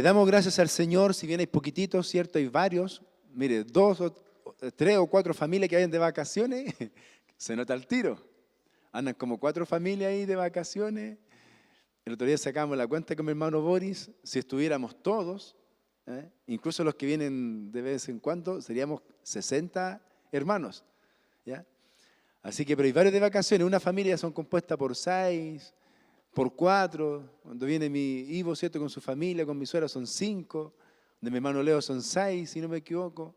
Damos gracias al Señor, si bien hay poquititos, ¿cierto? Hay varios. Mire, tres o cuatro familias que vayan de vacaciones, se nota el tiro. Andan como 4 familias ahí de vacaciones. El otro día sacamos la cuenta con mi hermano Boris, si estuviéramos todos, incluso los que vienen de vez en cuando, seríamos 60 hermanos, ¿ya? Así que, pero hay varios de vacaciones. Una familia son compuestas por 6, por 4. Cuando viene mi Ivo, ¿cierto? Con su familia, con mi suegra son 5. De mi hermano Leo son 6, si no me equivoco.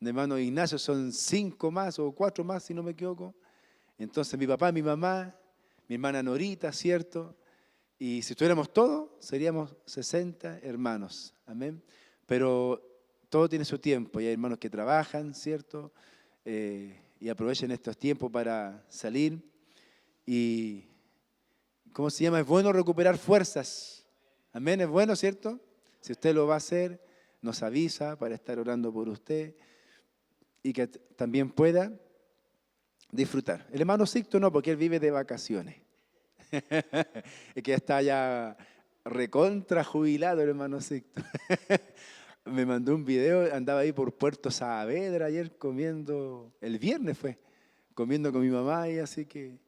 De mi hermano Ignacio son 5 más o 4 más, si no me equivoco. Entonces mi papá, mi mamá, mi hermana Norita, ¿cierto? Y si estuviéramos todos, seríamos 60 hermanos. Amén. Pero todo tiene su tiempo. Y hay hermanos que trabajan, ¿cierto? Y aprovechen estos tiempos para salir. Y, ¿cómo se llama? Es bueno recuperar fuerzas. Amén, es bueno, ¿cierto? Si usted lo va a hacer, nos avisa para estar orando por usted y que también pueda disfrutar. El hermano Sixto no, porque él vive de vacaciones. Es que está ya recontra jubilado el hermano Sixto. Me mandó un video, andaba ahí por Puerto Saavedra ayer comiendo, el viernes fue, comiendo con mi mamá, y así que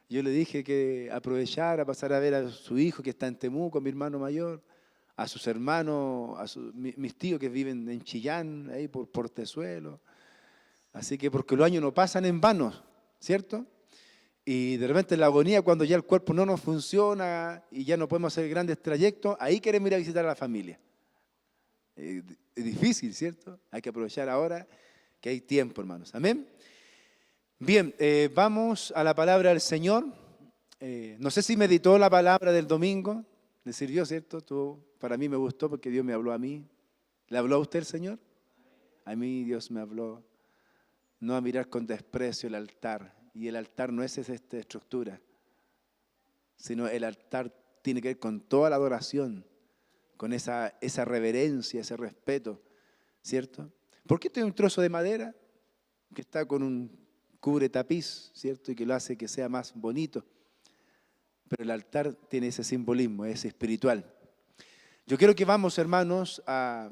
yo le dije que aprovechara, pasar a ver a su hijo que está en Temuco, mi hermano mayor, a sus hermanos, mis tíos que viven en Chillán, ahí por Portezuelo. Así que porque los años no pasan en vano, ¿cierto? Y de repente en la agonía, cuando ya el cuerpo no nos funciona y ya no podemos hacer grandes trayectos, ahí queremos ir a visitar a la familia. Es difícil, ¿cierto? Hay que aprovechar ahora que hay tiempo, hermanos. Amén. Bien, vamos a la palabra del Señor. No sé si meditó la palabra del domingo. ¿Le sirvió, cierto? Para mí me gustó porque Dios me habló a mí. ¿Le habló a usted el Señor? A mí Dios me habló. No a mirar con desprecio el altar. Y el altar no es esta estructura, sino el altar tiene que ver con toda la adoración, con esa reverencia, ese respeto, ¿cierto? ¿Por qué tiene un trozo de madera que está con un cubre tapiz, ¿cierto? Y que lo hace que sea más bonito. Pero el altar tiene ese simbolismo, es espiritual. Yo quiero que vamos, hermanos, a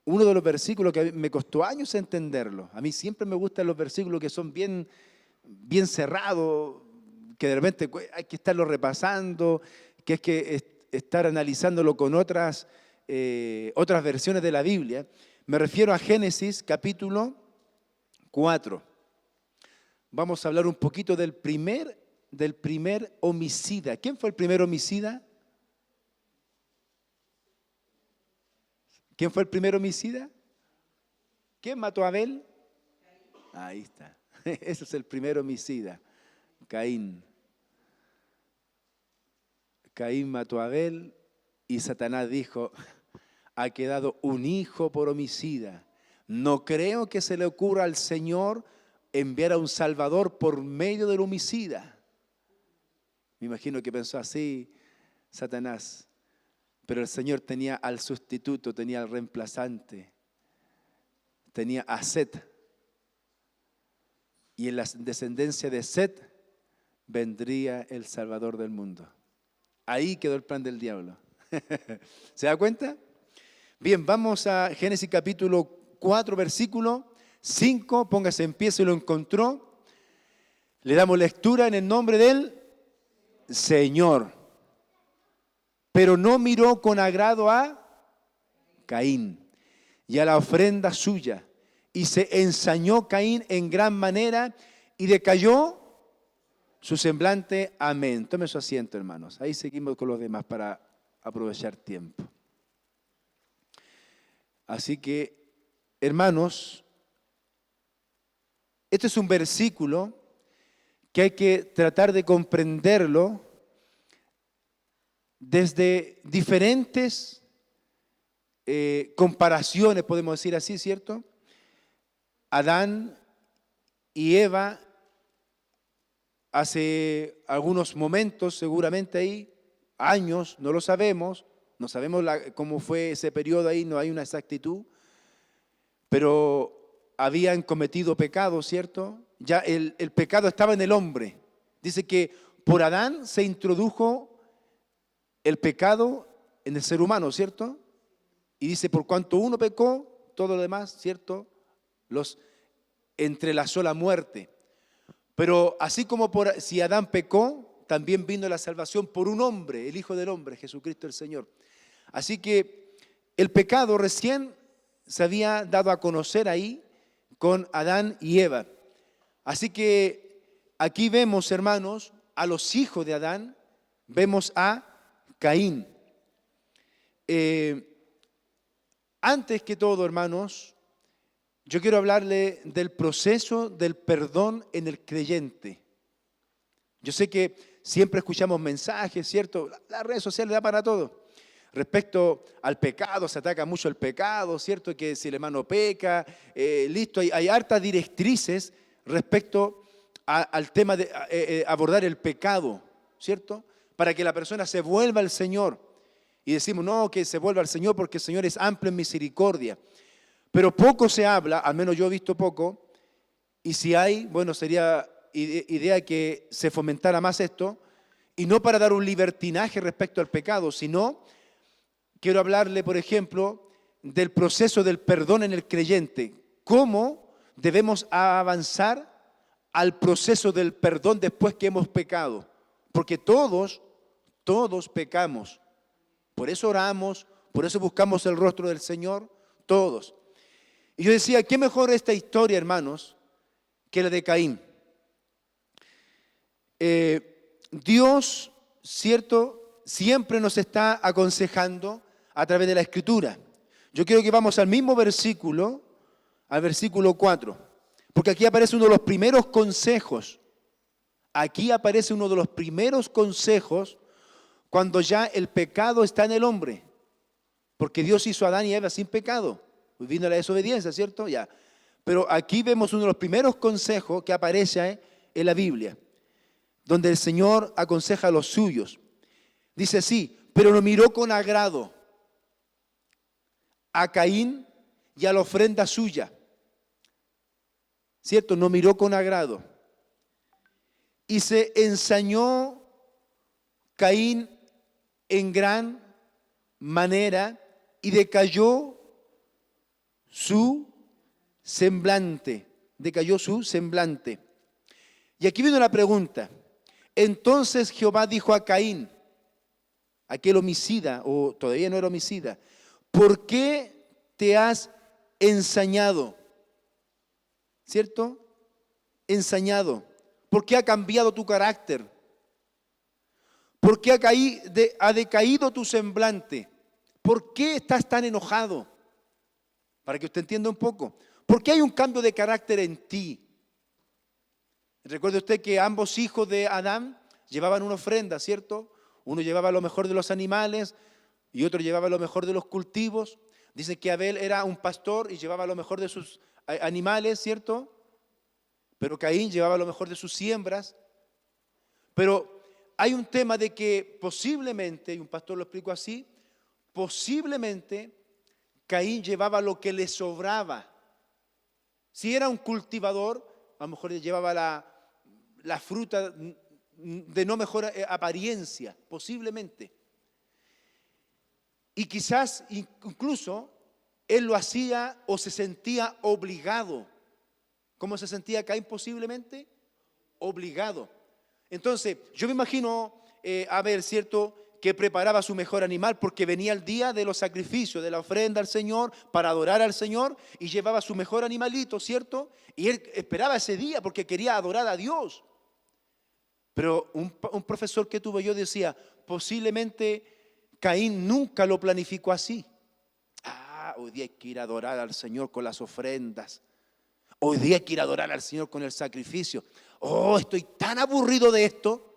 uno de los versículos que me costó años entenderlo. A mí siempre me gustan los versículos que son bien cerrados, que de repente hay que estarlo repasando, que hay que estar analizándolo con otras versiones de la Biblia. Me refiero a Génesis capítulo 4. Vamos a hablar un poquito del primer homicida. ¿Quién fue el primer homicida? ¿Quién fue el primer homicida? ¿Quién mató a Abel? Ahí está. Ese es el primer homicida, Caín. Caín mató a Abel y Satanás dijo, ha quedado un hijo por homicida. No creo que se le ocurra al Señor enviar a un Salvador por medio del homicida. Me imagino que pensó así Satanás. Pero el Señor tenía al sustituto, tenía al reemplazante, tenía a Set. Y en la descendencia de Set vendría el Salvador del mundo. Ahí quedó el plan del diablo. ¿Se da cuenta? Bien, vamos a Génesis capítulo 4, versículo 5. Póngase en pie si lo encontró. Le damos lectura en el nombre del Señor. Pero no miró con agrado a Caín y a la ofrenda suya. Y se ensañó Caín en gran manera y decayó su semblante. Amén. Tome su asiento, hermanos. Ahí seguimos con los demás para aprovechar tiempo. Así que, hermanos, este es un versículo que hay que tratar de comprenderlo desde diferentes comparaciones, podemos decir así, ¿cierto? Adán y Eva, hace algunos momentos, seguramente ahí, años, no lo sabemos, no sabemos cómo fue ese periodo ahí, no hay una exactitud, pero habían cometido pecado, ¿cierto? Ya el pecado estaba en el hombre. Dice que por Adán se introdujo el pecado en el ser humano, ¿cierto? Y dice, por cuanto uno pecó, todo lo demás, ¿cierto? Los entrelazó la muerte. Pero así como si Adán pecó, también vino la salvación por un hombre, el Hijo del Hombre, Jesucristo el Señor. Así que el pecado recién se había dado a conocer ahí con Adán y Eva. Así que aquí vemos, hermanos, a los hijos de Adán, vemos a Caín. Antes que todo, hermanos, yo quiero hablarle del proceso del perdón en el creyente. Yo sé que siempre escuchamos mensajes, ¿cierto? Las redes sociales da para todo. Respecto al pecado, se ataca mucho el pecado, ¿cierto? Que si el hermano peca, listo, hay hartas directrices respecto al tema de abordar el pecado, ¿cierto? Para que la persona se vuelva al Señor. Y decimos, no, que se vuelva al Señor porque el Señor es amplio en misericordia. Pero poco se habla, al menos yo he visto poco, y si hay, bueno, sería idea que se fomentara más esto, y no para dar un libertinaje respecto al pecado, sino quiero hablarle, por ejemplo, del proceso del perdón en el creyente. ¿Cómo debemos avanzar al proceso del perdón después que hemos pecado? Porque todos pecamos. Por eso oramos, por eso buscamos el rostro del Señor, todos. Y yo decía, ¿qué mejor esta historia, hermanos, que la de Caín? Dios, ¿cierto?, siempre nos está aconsejando a través de la Escritura. Yo quiero que vamos al mismo versículo, al versículo 4, porque aquí aparece uno de los primeros consejos. Aquí aparece uno de los primeros consejos cuando ya el pecado está en el hombre, porque Dios hizo a Adán y a Eva sin pecado. Vino la desobediencia, ¿cierto? Ya. Pero aquí vemos uno de los primeros consejos que aparece en la Biblia, donde el Señor aconseja a los suyos. Dice así, pero lo miró con agrado a Caín y a la ofrenda suya. ¿Cierto? No miró con agrado. Y se ensañó Caín en gran manera y decayó su semblante. Decayó su semblante. Y aquí viene la pregunta. Entonces Jehová dijo a Caín, aquel homicida, o todavía no era homicida, ¿por qué te has ensañado? ¿Cierto? Ensañado. ¿Por qué ha cambiado tu carácter? ¿Por qué ha decaído tu semblante? ¿Por qué estás tan enojado? Para que usted entienda un poco. ¿Por qué hay un cambio de carácter en ti? Recuerde usted que ambos hijos de Adán llevaban una ofrenda, ¿cierto? Uno llevaba lo mejor de los animales y otro llevaba lo mejor de los cultivos. Dicen que Abel era un pastor y llevaba lo mejor de sus animales, ¿cierto? Pero Caín llevaba lo mejor de sus siembras. Pero hay un tema de que posiblemente, y un pastor lo explicó así, posiblemente Caín llevaba lo que le sobraba. Si era un cultivador, a lo mejor llevaba la fruta de no mejor apariencia, posiblemente. Y quizás incluso él lo hacía o se sentía obligado. ¿Cómo se sentía Caín posiblemente? Obligado. Entonces, yo me imagino, ¿cierto?, que preparaba su mejor animal porque venía el día de los sacrificios, de la ofrenda al Señor, para adorar al Señor, y llevaba su mejor animalito, ¿cierto? Y él esperaba ese día porque quería adorar a Dios. Pero un profesor que tuve yo decía, posiblemente Caín nunca lo planificó así. Hoy día hay que ir a adorar al Señor con las ofrendas. Hoy día hay que ir a adorar al Señor con el sacrificio. Estoy tan aburrido de esto.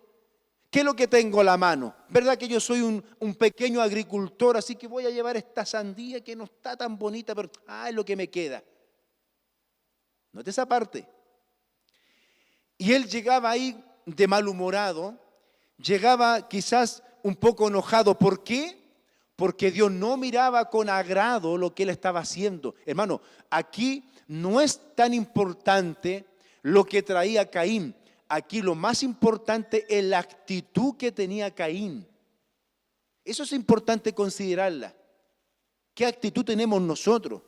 ¿Qué es lo que tengo a la mano? ¿Verdad que yo soy un pequeño agricultor, así que voy a llevar esta sandía que no está tan bonita, pero es lo que me queda? Note esa parte. Y él llegaba ahí de malhumorado, llegaba quizás un poco enojado. ¿Por qué? Porque Dios no miraba con agrado lo que él estaba haciendo. Hermano, aquí no es tan importante lo que traía Caín. Aquí lo más importante es la actitud que tenía Caín. Eso es importante considerarla. ¿Qué actitud tenemos nosotros?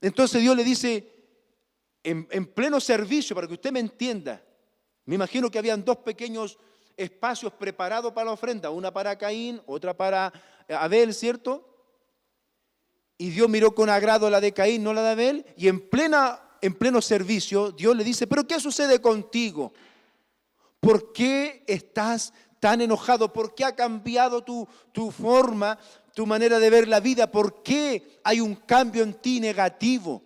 Entonces Dios le dice, en pleno servicio, para que usted me entienda, me imagino que habían dos pequeños espacios preparados para la ofrenda, una para Caín, otra para Abel, ¿cierto? Y Dios miró con agrado la de Caín, no la de Abel, y en pleno servicio, Dios le dice, ¿pero qué sucede contigo? ¿Por qué estás tan enojado? ¿Por qué ha cambiado tu forma, tu manera de ver la vida? ¿Por qué hay un cambio en ti negativo?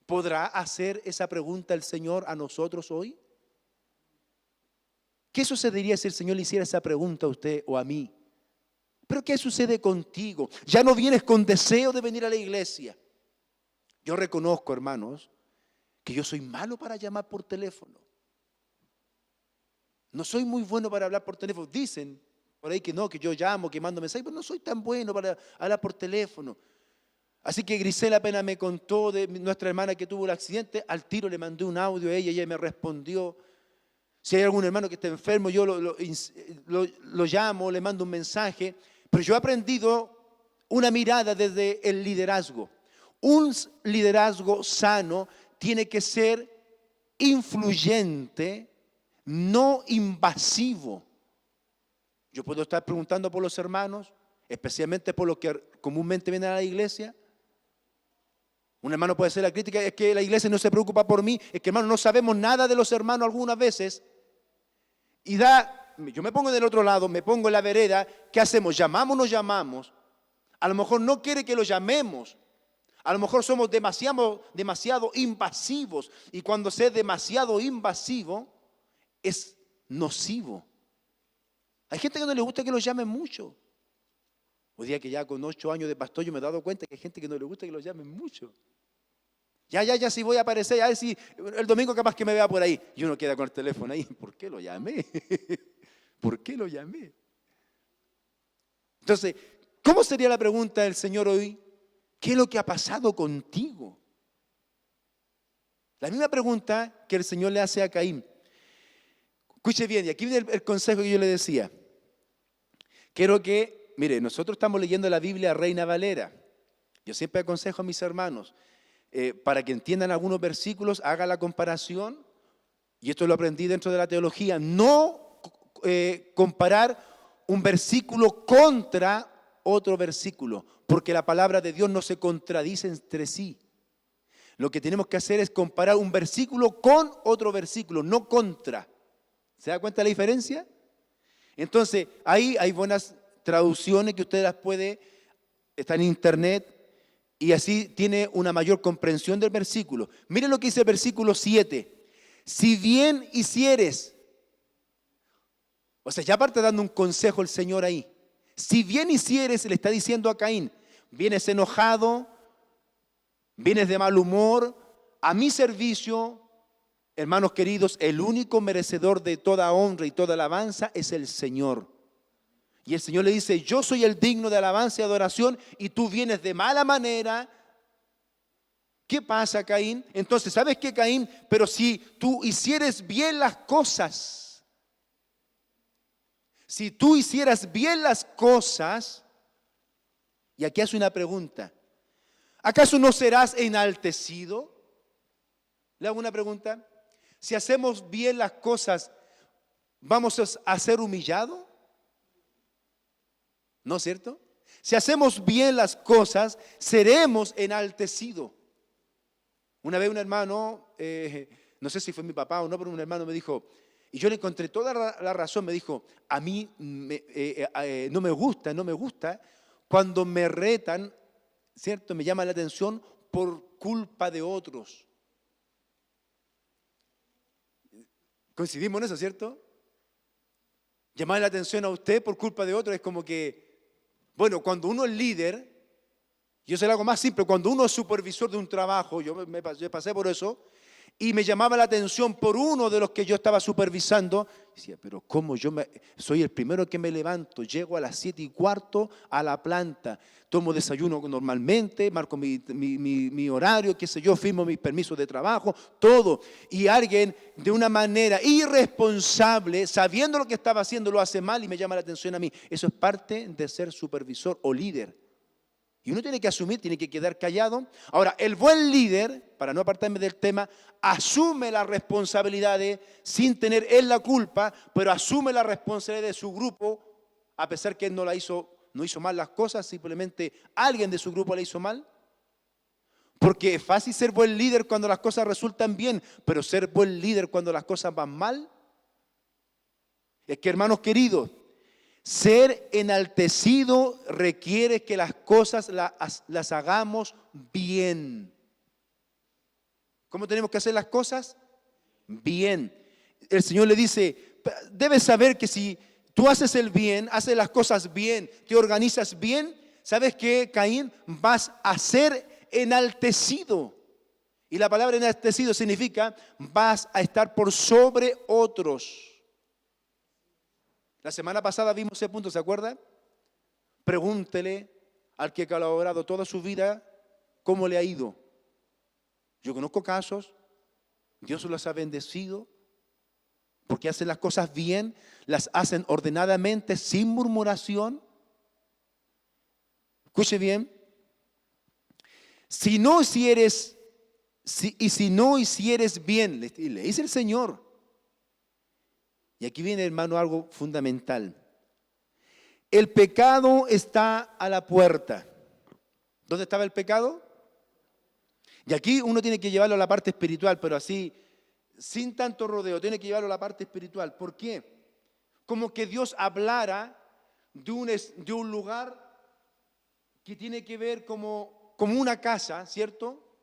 ¿Podrá hacer esa pregunta el Señor a nosotros hoy? ¿Qué sucedería si el Señor le hiciera esa pregunta a usted o a mí? ¿Pero qué sucede contigo? Ya no vienes con deseo de venir a la iglesia. Yo reconozco, hermanos, que yo soy malo para llamar por teléfono. No soy muy bueno para hablar por teléfono. Dicen por ahí que no, que yo llamo, que mando mensajes, pero no soy tan bueno para hablar por teléfono. Así que Grisela apenas me contó de nuestra hermana que tuvo el accidente, al tiro le mandé un audio a ella me respondió. Si hay algún hermano que esté enfermo, yo lo llamo, le mando un mensaje. Pero yo he aprendido una mirada desde el liderazgo. Un liderazgo sano tiene que ser influyente, no invasivo. Yo puedo estar preguntando por los hermanos, especialmente por los que comúnmente vienen a la iglesia. Un hermano puede hacer la crítica, es que la iglesia no se preocupa por mí, es que hermano no sabemos nada de los hermanos algunas veces. Y yo me pongo del otro lado, me pongo en la vereda, ¿qué hacemos? ¿Llamamos o no llamamos? A lo mejor no quiere que lo llamemos. A lo mejor somos demasiado invasivos. Y cuando se es demasiado invasivo, es nocivo. Hay gente que no le gusta que lo llamen mucho. Hoy día que ya con 8 años de pastor yo me he dado cuenta que hay gente que no le gusta que lo llamen mucho. Ya, si voy a aparecer, ya si el domingo capaz que me vea por ahí. Y uno queda con el teléfono ahí. ¿Por qué lo llamé? ¿Por qué lo llamé? Entonces, ¿cómo sería la pregunta del Señor hoy? ¿Qué es lo que ha pasado contigo? La misma pregunta que el Señor le hace a Caín. Escuche bien, y aquí viene el consejo que yo le decía. Quiero que, mire, nosotros estamos leyendo la Biblia Reina Valera. Yo siempre aconsejo a mis hermanos, para que entiendan algunos versículos, haga la comparación, y esto lo aprendí dentro de la teología, no comparar un versículo contra otro versículo, porque la palabra de Dios no se contradice entre sí. Lo que tenemos que hacer es comparar un versículo con otro versículo, no contra. ¿Se da cuenta de la diferencia? Entonces, ahí hay buenas traducciones que usted las puede, está en internet, y así tiene una mayor comprensión del versículo. Miren lo que dice el versículo 7. Si bien hicieres, o sea, ya aparte dando un consejo el Señor ahí. Si bien hicieres, le está diciendo a Caín, vienes enojado, vienes de mal humor, a mi servicio, hermanos queridos, el único merecedor de toda honra y toda alabanza es el Señor. Y el Señor le dice, yo soy el digno de alabanza y adoración y tú vienes de mala manera. ¿Qué pasa, Caín? Entonces, ¿sabes qué, Caín? Pero si tú hicieres bien las cosas, si tú hicieras bien las cosas, y aquí hace una pregunta, ¿acaso no serás enaltecido? Le hago una pregunta. Si hacemos bien las cosas, ¿vamos a ser humillados? ¿No es cierto? Si hacemos bien las cosas, seremos enaltecidos. Una vez un hermano, no sé si fue mi papá o no, pero un hermano me dijo, y yo le encontré toda la razón, me dijo, a mí no me gusta cuando me retan, ¿cierto? Me llama la atención por culpa de otros. Coincidimos en eso, ¿cierto? Llamar la atención a usted por culpa de otros es como que, bueno, cuando uno es líder, yo sé algo más simple, cuando uno es supervisor de un trabajo, yo pasé por eso, Y me llamaba la atención por uno de los que yo estaba supervisando. Decía, pero ¿cómo soy el primero que me levanto? Llego a las 7:15 a la planta. Tomo desayuno normalmente, marco mi horario, qué sé yo, firmo mis permisos de trabajo, todo. Y alguien de una manera irresponsable, sabiendo lo que estaba haciendo, lo hace mal y me llama la atención a mí. Eso es parte de ser supervisor o líder. Y uno tiene que asumir, tiene que quedar callado. Ahora, el buen líder, para no apartarme del tema, asume las responsabilidades sin tener él la culpa, pero asume la responsabilidad de su grupo, a pesar que él no hizo mal las cosas, simplemente alguien de su grupo le hizo mal. Porque es fácil ser buen líder cuando las cosas resultan bien, pero ser buen líder cuando las cosas van mal. Es que, hermanos queridos, ser enaltecido requiere que las cosas las hagamos bien. ¿Cómo tenemos que hacer las cosas? Bien. El Señor le dice, debes saber que si tú haces el bien, haces las cosas bien, te organizas bien, ¿sabes qué, Caín? Vas a ser enaltecido. Y la palabra enaltecido significa vas a estar por sobre otros. La semana pasada vimos ese punto, ¿se acuerdan? Pregúntele al que ha colaborado toda su vida cómo le ha ido. Yo conozco casos, Dios los ha bendecido, porque hacen las cosas bien, las hacen ordenadamente, sin murmuración. Escuche bien. Si no hicieres bien, le dice el Señor. Y aquí viene, hermano, algo fundamental. El pecado está a la puerta. ¿Dónde estaba el pecado? Y aquí uno tiene que llevarlo a la parte espiritual, pero así, sin tanto rodeo, tiene que llevarlo a la parte espiritual. ¿Por qué? Como que Dios hablara de un lugar que tiene que ver como una casa, ¿cierto?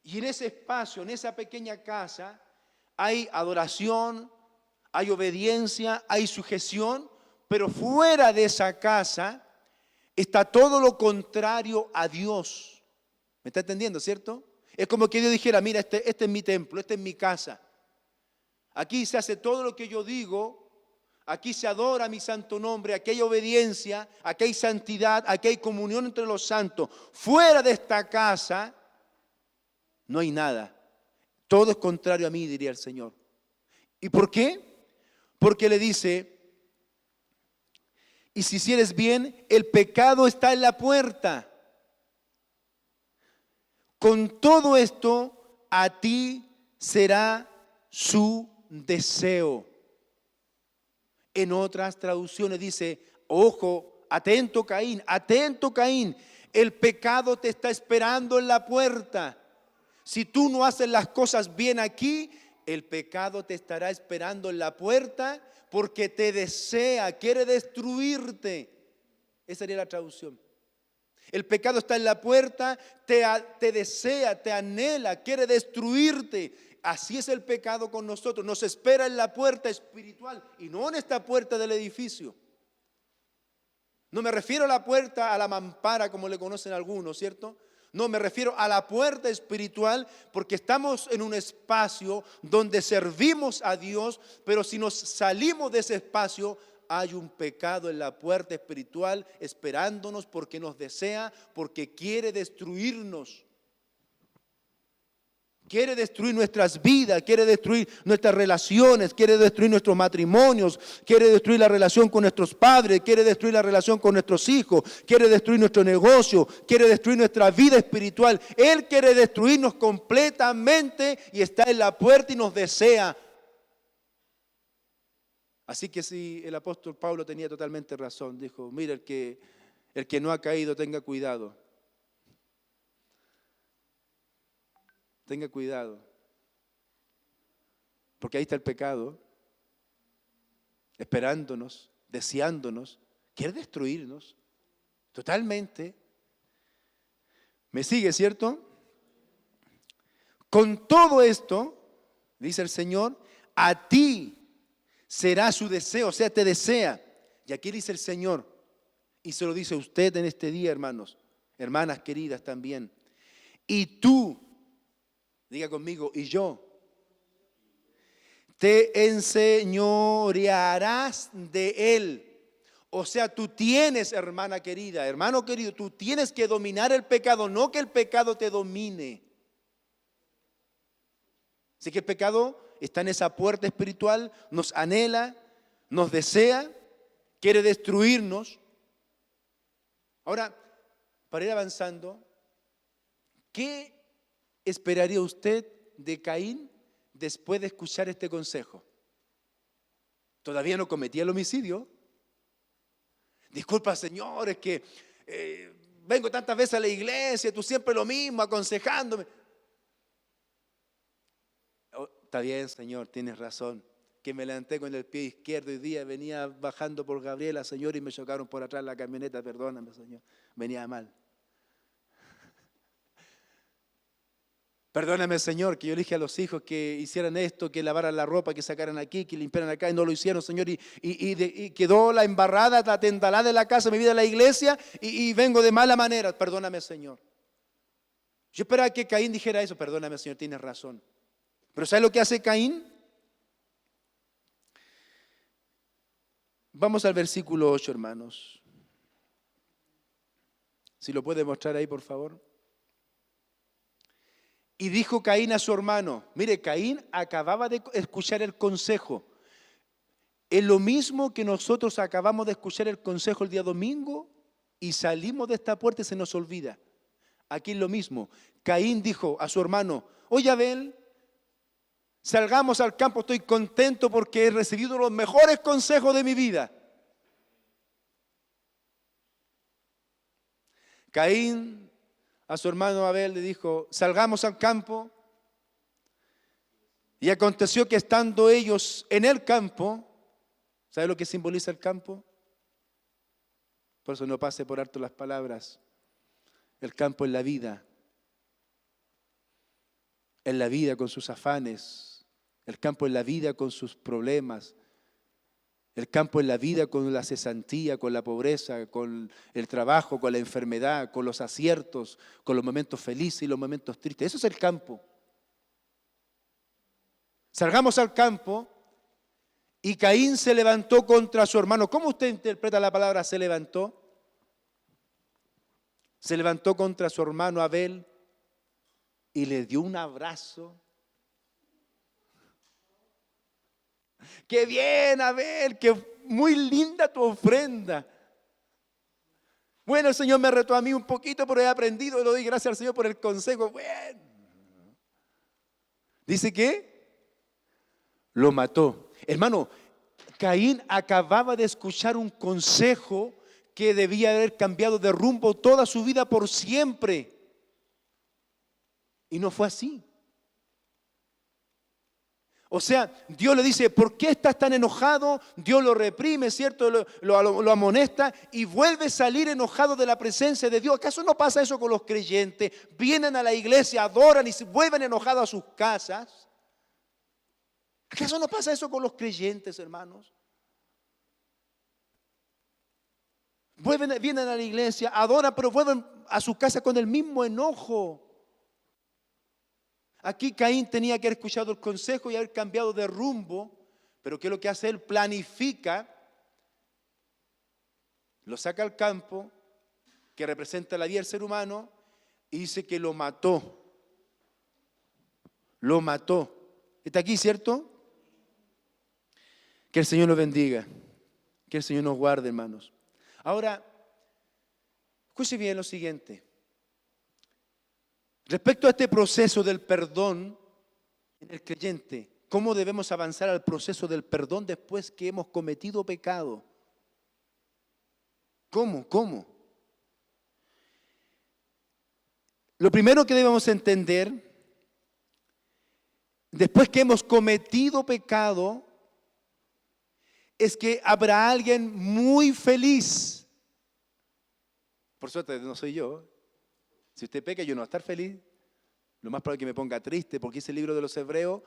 Y en ese espacio, en esa pequeña casa, hay adoración, hay obediencia, hay sujeción, pero fuera de esa casa está todo lo contrario a Dios. ¿Me está entendiendo, cierto? Es como que Dios dijera, mira, este es mi templo, esta es mi casa. Aquí se hace todo lo que yo digo, aquí se adora mi santo nombre, aquí hay obediencia, aquí hay santidad, aquí hay comunión entre los santos. Fuera de esta casa no hay nada. Todo es contrario a mí, diría el Señor. ¿Y por qué? Porque le dice, y si hicieres bien, el pecado está en la puerta. Con todo esto, a ti será su deseo. En otras traducciones dice, ojo, atento Caín, el pecado te está esperando en la puerta. Si tú no haces las cosas bien aquí, el pecado te estará esperando en la puerta porque te desea, quiere destruirte. Esa sería la traducción. El pecado está en la puerta, te desea, te anhela, quiere destruirte. Así es el pecado con nosotros. Nos espera en la puerta espiritual y no en esta puerta del edificio. No me refiero a la puerta, a la mampara como le conocen algunos, ¿cierto? No, me refiero a la puerta espiritual porque estamos en un espacio donde servimos a Dios, pero si nos salimos de ese espacio, hay un pecado en la puerta espiritual esperándonos porque nos desea, porque quiere destruirnos. Quiere destruir nuestras vidas, quiere destruir nuestras relaciones, quiere destruir nuestros matrimonios, quiere destruir la relación con nuestros padres, quiere destruir la relación con nuestros hijos, quiere destruir nuestro negocio, quiere destruir nuestra vida espiritual. Él quiere destruirnos completamente y está en la puerta y nos desea. Así que sí, el apóstol Pablo tenía totalmente razón. Dijo, mira, el que no ha caído tenga cuidado. Tenga cuidado, porque ahí está el pecado, esperándonos, deseándonos, quiere destruirnos totalmente. ¿Me sigue, cierto? Con todo esto, dice el Señor, a ti será su deseo, o sea, te desea. Y aquí dice el Señor, y se lo dice a usted en este día, hermanos, hermanas queridas también. Y tú, diga conmigo, y yo te enseñorearás de él. O sea, tú tienes, hermana querida, hermano querido, tú tienes que dominar el pecado, no que el pecado te domine. Así que el pecado está en esa puerta espiritual, nos anhela, nos desea, quiere destruirnos. Ahora, para ir avanzando, ¿qué esperaría usted de Caín después de escuchar este consejo? Todavía no cometía el homicidio. Disculpa, Señor, es que vengo tantas veces a la iglesia, tú siempre lo mismo, aconsejándome. Oh, está bien, Señor, tienes razón. Que me levanté con el pie izquierdo hoy día, venía bajando por Gabriela, Señor, y me chocaron por atrás la camioneta. Perdóname, Señor, venía mal. Perdóname, Señor, que yo le dije a los hijos que hicieran esto, que lavaran la ropa, que sacaran aquí, que limpiaran acá, y no lo hicieron, Señor, y quedó la embarrada, la tentalada de la casa, mi vida en la iglesia, y vengo de mala manera. Perdóname, Señor. Yo esperaba que Caín dijera eso. Perdóname, Señor, tienes razón. Pero ¿sabe lo que hace Caín? Vamos al versículo 8, hermanos. Si lo puede mostrar ahí, por favor. Y dijo Caín a su hermano, mire, Caín acababa de escuchar el consejo. Es lo mismo que nosotros acabamos de escuchar el consejo el día domingo y salimos de esta puerta y se nos olvida. Aquí es lo mismo. Caín dijo a su hermano, oye Abel, salgamos al campo, estoy contento porque he recibido los mejores consejos de mi vida. Caín a su hermano Abel le dijo, salgamos al campo. Y aconteció que estando ellos en el campo, ¿sabe lo que simboliza el campo? Por eso no pase por alto las palabras. El campo es la vida. Es la vida con sus afanes. El campo es la vida con sus problemas. El campo es la vida con la cesantía, con la pobreza, con el trabajo, con la enfermedad, con los aciertos, con los momentos felices y los momentos tristes. Eso es el campo. Salgamos al campo y Caín se levantó contra su hermano. ¿Cómo usted interpreta la palabra se levantó? Se levantó contra su hermano Abel y le dio un abrazo. ¡Qué bien, Abel! ¡Qué muy linda tu ofrenda! Bueno, el Señor me retó a mí un poquito, pero he aprendido y le doy gracias al Señor por el consejo. Bueno. Dice que lo mató. Hermano, Caín acababa de escuchar un consejo que debía haber cambiado de rumbo toda su vida por siempre. Y no fue así. O sea, Dios le dice, ¿por qué estás tan enojado? Dios lo reprime, ¿cierto? Lo amonesta y vuelve a salir enojado de la presencia de Dios. ¿Acaso no pasa eso con los creyentes? Vienen a la iglesia, adoran y se vuelven enojados a sus casas. ¿Acaso no pasa eso con los creyentes, hermanos? Vienen a la iglesia, adoran, pero vuelven a su casa con el mismo enojo. Aquí Caín tenía que haber escuchado el consejo y haber cambiado de rumbo, pero ¿qué es lo que hace él? Planifica, lo saca al campo, que representa la vida del ser humano, y dice que lo mató. Lo mató. ¿Está aquí, cierto? Que el Señor nos bendiga, que el Señor nos guarde, hermanos. Ahora, escuche bien lo siguiente. Respecto a este proceso del perdón en el creyente, ¿cómo debemos avanzar al proceso del perdón después que hemos cometido pecado? ¿Cómo? Lo primero que debemos entender, después que hemos cometido pecado, es que habrá alguien muy feliz. Por suerte no soy yo. Si usted peca, yo no voy a estar feliz. Lo más probable es que me ponga triste, porque dice el libro de los Hebreos,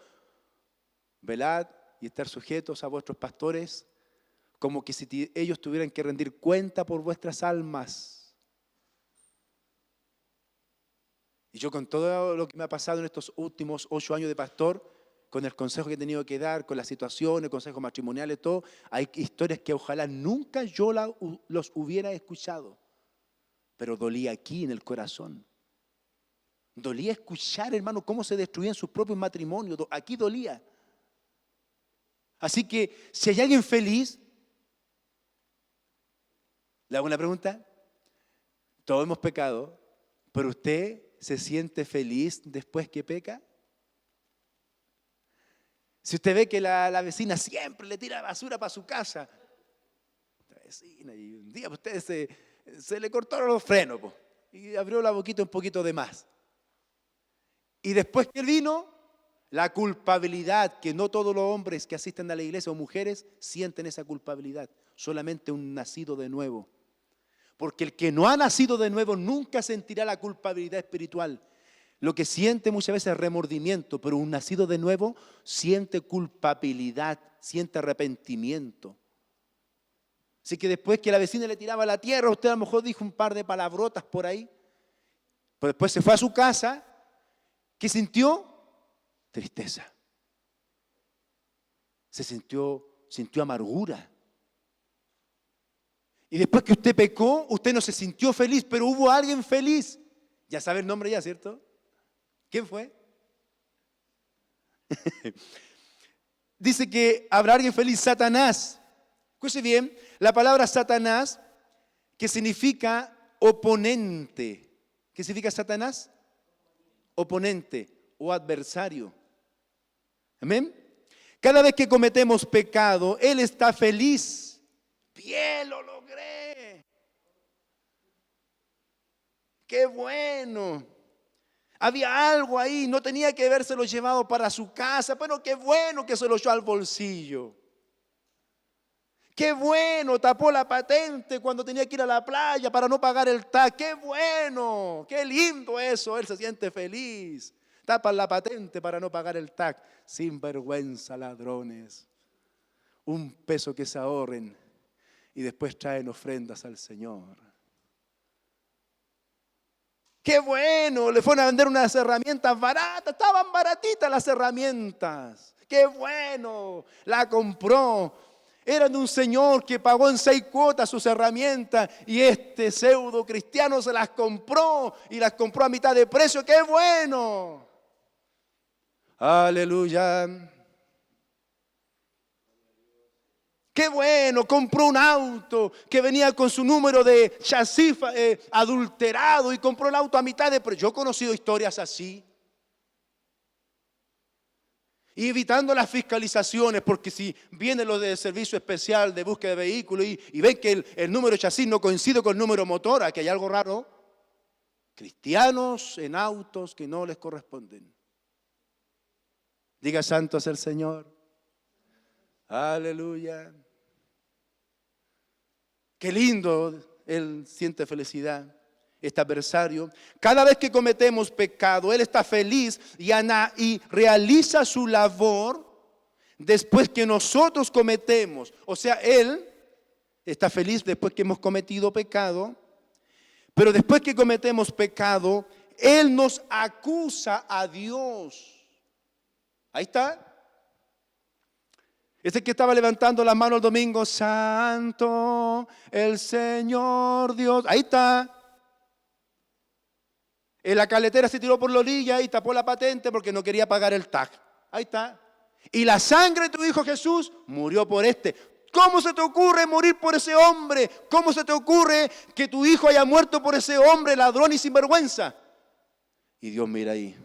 velad y estar sujetos a vuestros pastores, como que si ellos tuvieran que rendir cuenta por vuestras almas. Y yo con todo lo que me ha pasado en estos últimos 8 años de pastor, con el consejo que he tenido que dar, con las situaciones, consejos matrimoniales, todo. Hay historias que ojalá nunca yo los hubiera escuchado, pero dolía aquí en el corazón. Dolía escuchar, hermano, cómo se destruían sus propios matrimonios. Aquí dolía. Así que si hay alguien feliz, le hago una pregunta. Todos hemos pecado, pero ¿usted se siente feliz después que peca? Si usted ve que la vecina siempre le tira basura para su casa, la vecina, y un día usted se le cortaron los frenos y abrió la boquita un poquito de más. Y después que vino, la culpabilidad, que no todos los hombres que asisten a la iglesia o mujeres sienten esa culpabilidad, solamente un nacido de nuevo. Porque el que no ha nacido de nuevo nunca sentirá la culpabilidad espiritual. Lo que siente muchas veces es remordimiento, pero un nacido de nuevo siente culpabilidad, siente arrepentimiento. Así que después que la vecina le tiraba la tierra, usted a lo mejor dijo un par de palabrotas por ahí, pero después se fue a su casa, ¿qué sintió? Tristeza. Sintió amargura. Y después que usted pecó, usted no se sintió feliz, pero hubo alguien feliz. Ya sabe el nombre ya, ¿cierto? ¿Quién fue? Dice que habrá alguien feliz, Satanás. Escuche bien, la palabra Satanás, que significa oponente. ¿Qué significa Satanás? Oponente o adversario. Amén. Cada vez que cometemos pecado, Él está feliz. Bien, lo logré. Qué bueno. Había algo ahí, no tenía que habérselo llevado para su casa, pero qué bueno que se lo echó al bolsillo. Qué bueno, tapó la patente cuando tenía que ir a la playa para no pagar el TAC. Qué bueno, qué lindo eso, él se siente feliz. Tapan la patente para no pagar el TAC. Sin vergüenza, ladrones. Un peso que se ahorren y después traen ofrendas al Señor. ¡Qué bueno! Le fueron a vender unas herramientas baratas. Estaban baratitas las herramientas. ¡Qué bueno! La compró. Eran de un señor que pagó en 6 cuotas sus herramientas y este pseudo cristiano se las compró y las compró a mitad de precio. ¡Qué bueno! ¡Aleluya! Qué bueno, compró un auto que venía con su número de chasis adulterado y compró el auto a mitad de precio. Yo he conocido historias así. Y evitando las fiscalizaciones, porque si viene lo del servicio especial de búsqueda de vehículos y ven que el número de chasis no coincide con el número motor, aquí hay algo raro. Cristianos en autos que no les corresponden. Diga santo es el Señor. Aleluya. Qué lindo, Él siente felicidad, este adversario. Cada vez que cometemos pecado, Él está feliz y realiza su labor después que nosotros cometemos. O sea, Él está feliz después que hemos cometido pecado, pero después que cometemos pecado, Él nos acusa a Dios. Ahí está. Ese que estaba levantando la mano el domingo, santo, el Señor Dios. Ahí está. En la caletera se tiró por la orilla y tapó la patente porque no quería pagar el TAC. Ahí está. Y la sangre de tu Hijo Jesús murió por este. ¿Cómo se te ocurre morir por ese hombre? ¿Cómo se te ocurre que tu hijo haya muerto por ese hombre ladrón y sinvergüenza? Y Dios mira ahí.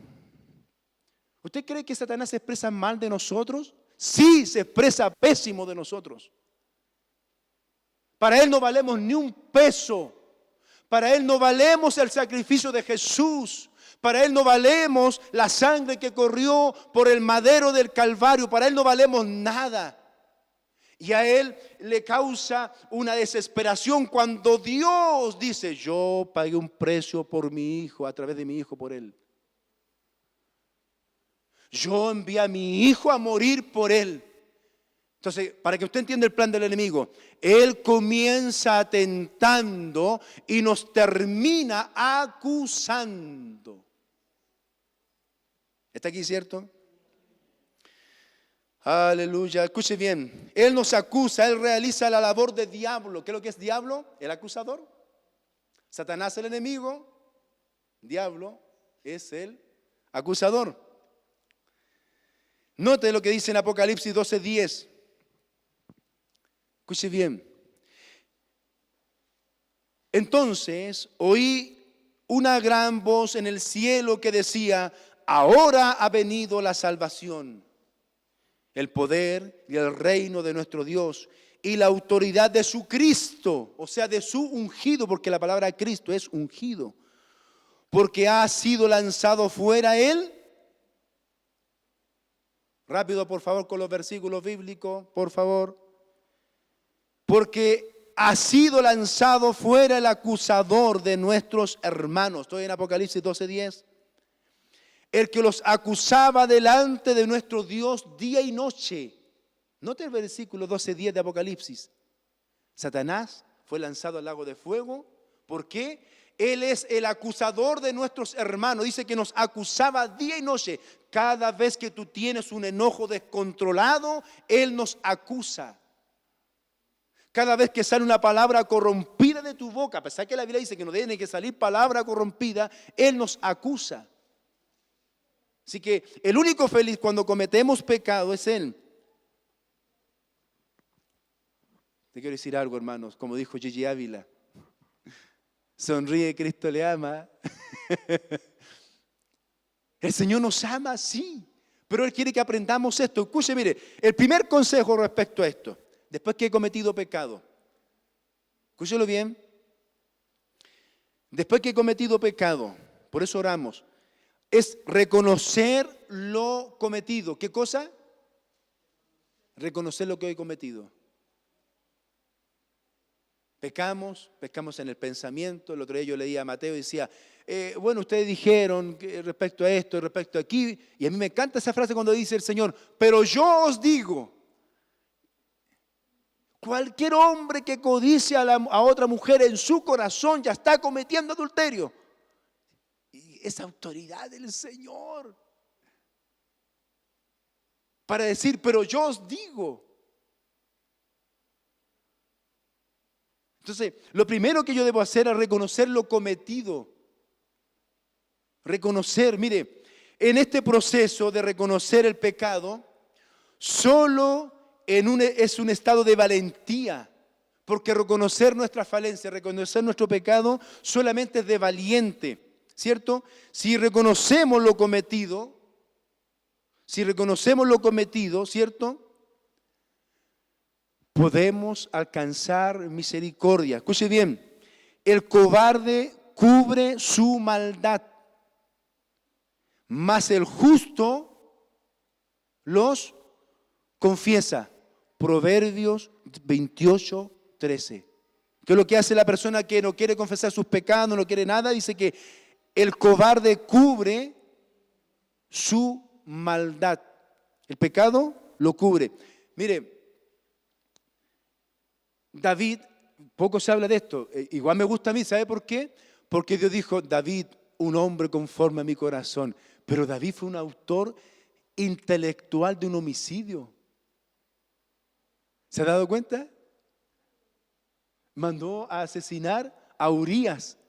¿Usted cree que Satanás se expresa mal de nosotros? Sí, se expresa pésimo de nosotros. Para Él no valemos ni un peso. Para Él no valemos el sacrificio de Jesús. Para Él no valemos la sangre que corrió por el madero del Calvario. Para Él no valemos nada. Y a Él le causa una desesperación cuando Dios dice, yo pagué un precio por mi Hijo, a través de mi Hijo por Él. Yo envié a mi Hijo a morir por Él. Entonces, para que usted entienda el plan del enemigo, Él comienza atentando y nos termina acusando. ¿Está aquí, cierto? Aleluya, escuche bien. Él nos acusa, Él realiza la labor de diablo. ¿Qué es lo que es diablo? El acusador. Satanás el enemigo, diablo es el acusador. Note lo que dice en Apocalipsis 12:10. Escuche bien. Entonces oí una gran voz en el cielo que decía: ahora ha venido la salvación, el poder y el reino de nuestro Dios y la autoridad de su Cristo, o sea, de su ungido, porque la palabra Cristo es ungido, porque ha sido lanzado fuera él. Rápido, por favor, con los versículos bíblicos, por favor. Porque ha sido lanzado fuera el acusador de nuestros hermanos. Estoy en Apocalipsis 12:10. El que los acusaba delante de nuestro Dios día y noche. Note el versículo 12:10 de Apocalipsis. Satanás fue lanzado al lago de fuego. ¿Por qué? Él es el acusador de nuestros hermanos. Dice que nos acusaba día y noche. Cada vez que tú tienes un enojo descontrolado, Él nos acusa. Cada vez que sale una palabra corrompida de tu boca, a pesar que la Biblia dice que no tiene que salir palabra corrompida, Él nos acusa. Así que el único feliz cuando cometemos pecado es Él. Te quiero decir algo, hermanos, como dijo Gigi Ávila. Sonríe, Cristo le ama. El Señor nos ama, sí, pero Él quiere que aprendamos esto. Escuche, mire, el primer consejo respecto a esto, después que he cometido pecado, escúchelo bien, después que he cometido pecado, por eso oramos, es reconocer lo cometido. ¿Qué cosa? Reconocer lo que he cometido. Pecamos en el pensamiento. El otro día yo leía a Mateo y decía, bueno, ustedes dijeron que respecto a esto, respecto a aquí, y a mí me encanta esa frase cuando dice el Señor, pero yo os digo, cualquier hombre que codicia a otra mujer en su corazón ya está cometiendo adulterio. Y esa autoridad del Señor para decir, pero yo os digo. Entonces, lo primero que yo debo hacer es reconocer lo cometido. Reconocer, mire, en este proceso de reconocer el pecado, solo es un estado de valentía. Porque reconocer nuestra falencia, reconocer nuestro pecado, solamente es de valiente, ¿cierto? Si reconocemos lo cometido, ¿cierto? Podemos alcanzar misericordia. Escuche bien, el cobarde cubre su maldad, mas el justo los confiesa. Proverbios 28:13. ¿Qué es lo que hace la persona que no quiere confesar sus pecados, no quiere nada? Dice que el cobarde cubre su maldad. El pecado lo cubre. Mire, David, poco se habla de esto, igual me gusta a mí, ¿sabe por qué? Porque Dios dijo, David, un hombre conforme a mi corazón. Pero David fue un autor intelectual de un homicidio. ¿Se ha dado cuenta? Mandó a asesinar a Urías.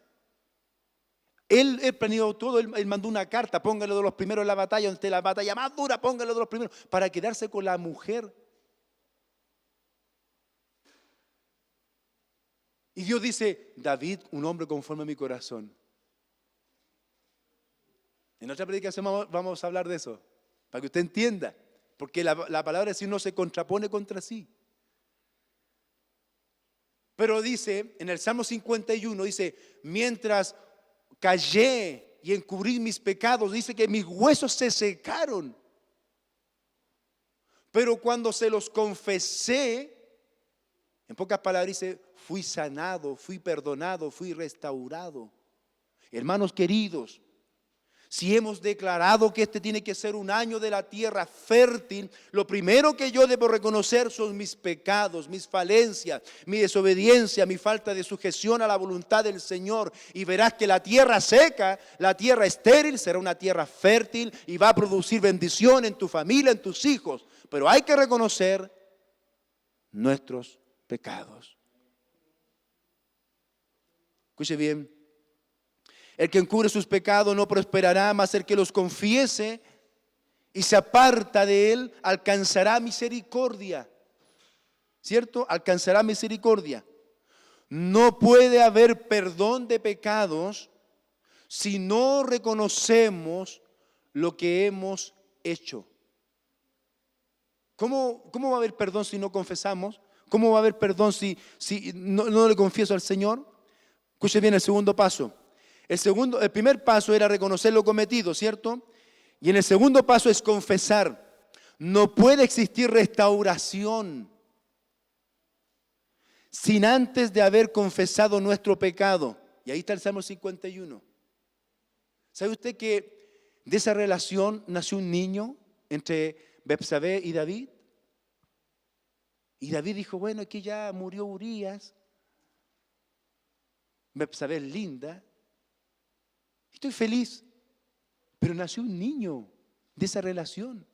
Él planeó todo, él mandó una carta, póngalo de los primeros en la batalla, ante la batalla más dura, póngalo de los primeros, para quedarse con la mujer. Y Dios dice, David, un hombre conforme a mi corazón. En otra predicación vamos a hablar de eso, para que usted entienda, porque la palabra de Dios no se contrapone contra sí. Pero dice, en el Salmo 51, dice, mientras callé y encubrí mis pecados, dice que mis huesos se secaron. Pero cuando se los confesé, en pocas palabras dice, fui sanado, fui perdonado, fui restaurado. Hermanos queridos, Si hemos declarado que este tiene que ser un año de la tierra fértil, lo primero que yo debo reconocer son mis pecados, mis falencias, mi desobediencia, mi falta de sujeción a la voluntad del Señor. Y verás que la tierra seca, la tierra estéril, será una tierra fértil y va a producir bendición en tu familia, en tus hijos. Pero hay que reconocer nuestros pecados. Escuche bien. El que encubre sus pecados no prosperará, mas el que los confiese y se aparta de él alcanzará misericordia. ¿Cierto? Alcanzará misericordia. No puede haber perdón de pecados si no reconocemos lo que hemos hecho. ¿Cómo va a haber perdón si no confesamos? ¿Cómo va a haber perdón si no le confieso al Señor? Escuche bien el segundo paso. El primer paso era reconocer lo cometido, ¿cierto? Y en el segundo paso es confesar. No puede existir restauración sin antes de haber confesado nuestro pecado. Y ahí está el Salmo 51. ¿Sabe usted que de esa relación nació un niño entre Betsabé y David? Y David dijo, bueno, aquí ya murió Urías. Betsabé es linda. Estoy feliz, pero nació un niño de esa relación.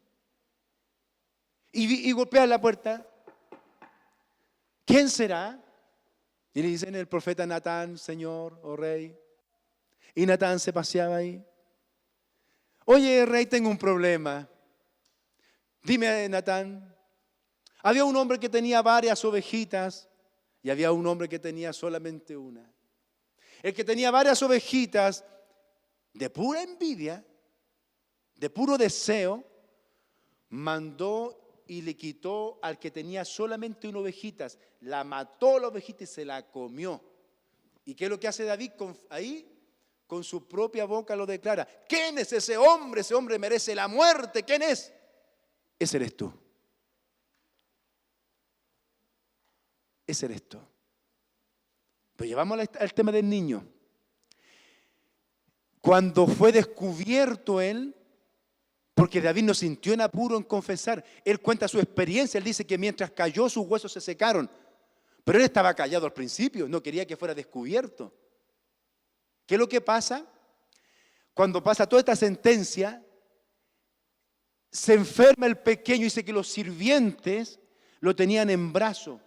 Y golpea la puerta. ¿Quién será? Y le dicen el profeta Natán, Señor o Rey. Y Natán se paseaba ahí. Oye, Rey, tengo un problema. Dime, Natán. Había un hombre que tenía varias ovejitas y había un hombre que tenía solamente una. El que tenía varias ovejitas, de pura envidia, de puro deseo, mandó y le quitó al que tenía solamente una ovejita, la mató la ovejita y se la comió. ¿Y qué es lo que hace David ahí? Con su propia boca lo declara. ¿Quién es ese hombre? Ese hombre merece la muerte. ¿Quién es? Ese eres tú. Ese eres tú. Pero llevamos al tema del niño. Cuando fue descubierto él, porque David no sintió en apuro en confesar, él cuenta su experiencia, él dice que mientras cayó sus huesos se secaron, pero él estaba callado al principio, no quería que fuera descubierto. ¿Qué es lo que pasa? Cuando pasa toda esta sentencia, se enferma el pequeño y dice que los sirvientes lo tenían en brazo.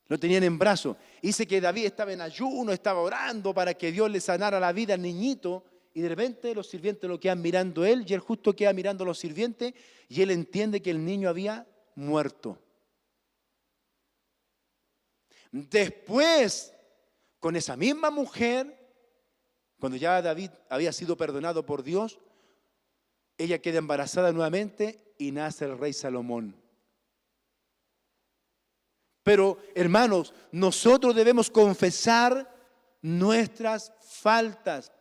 Lo tenían en brazo. Dice que David estaba en ayuno, estaba orando para que Dios le sanara la vida al niñito. Y de repente los sirvientes lo quedan mirando a él y él justo queda mirando a los sirvientes y él entiende que el niño había muerto. Después, con esa misma mujer, cuando ya David había sido perdonado por Dios, ella queda embarazada nuevamente y nace el rey Salomón. Pero, hermanos, nosotros debemos confesar nuestras faltas.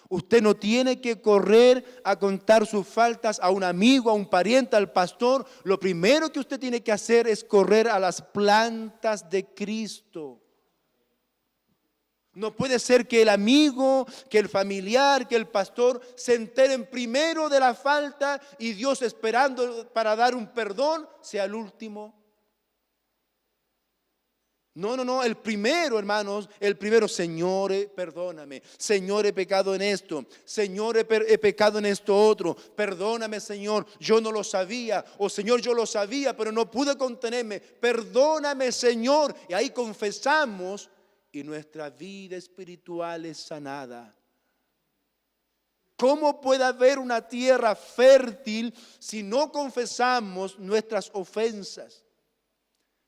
Usted no tiene que correr a contar sus faltas a un amigo, a un pariente, al pastor. Lo primero que usted tiene que hacer es correr a las plantas de Cristo. No puede ser que el amigo, que el familiar, que el pastor se enteren primero de la falta y Dios esperando para dar un perdón sea el último. No, el primero, hermanos, Señor, perdóname. Señor, he pecado en esto. Señor, he pecado en esto otro. Perdóname, Señor, yo no lo sabía. O Señor, yo lo sabía, pero no pude contenerme. Perdóname, Señor. Y ahí confesamos y nuestra vida espiritual es sanada. ¿Cómo puede haber una tierra fértil si no confesamos nuestras ofensas?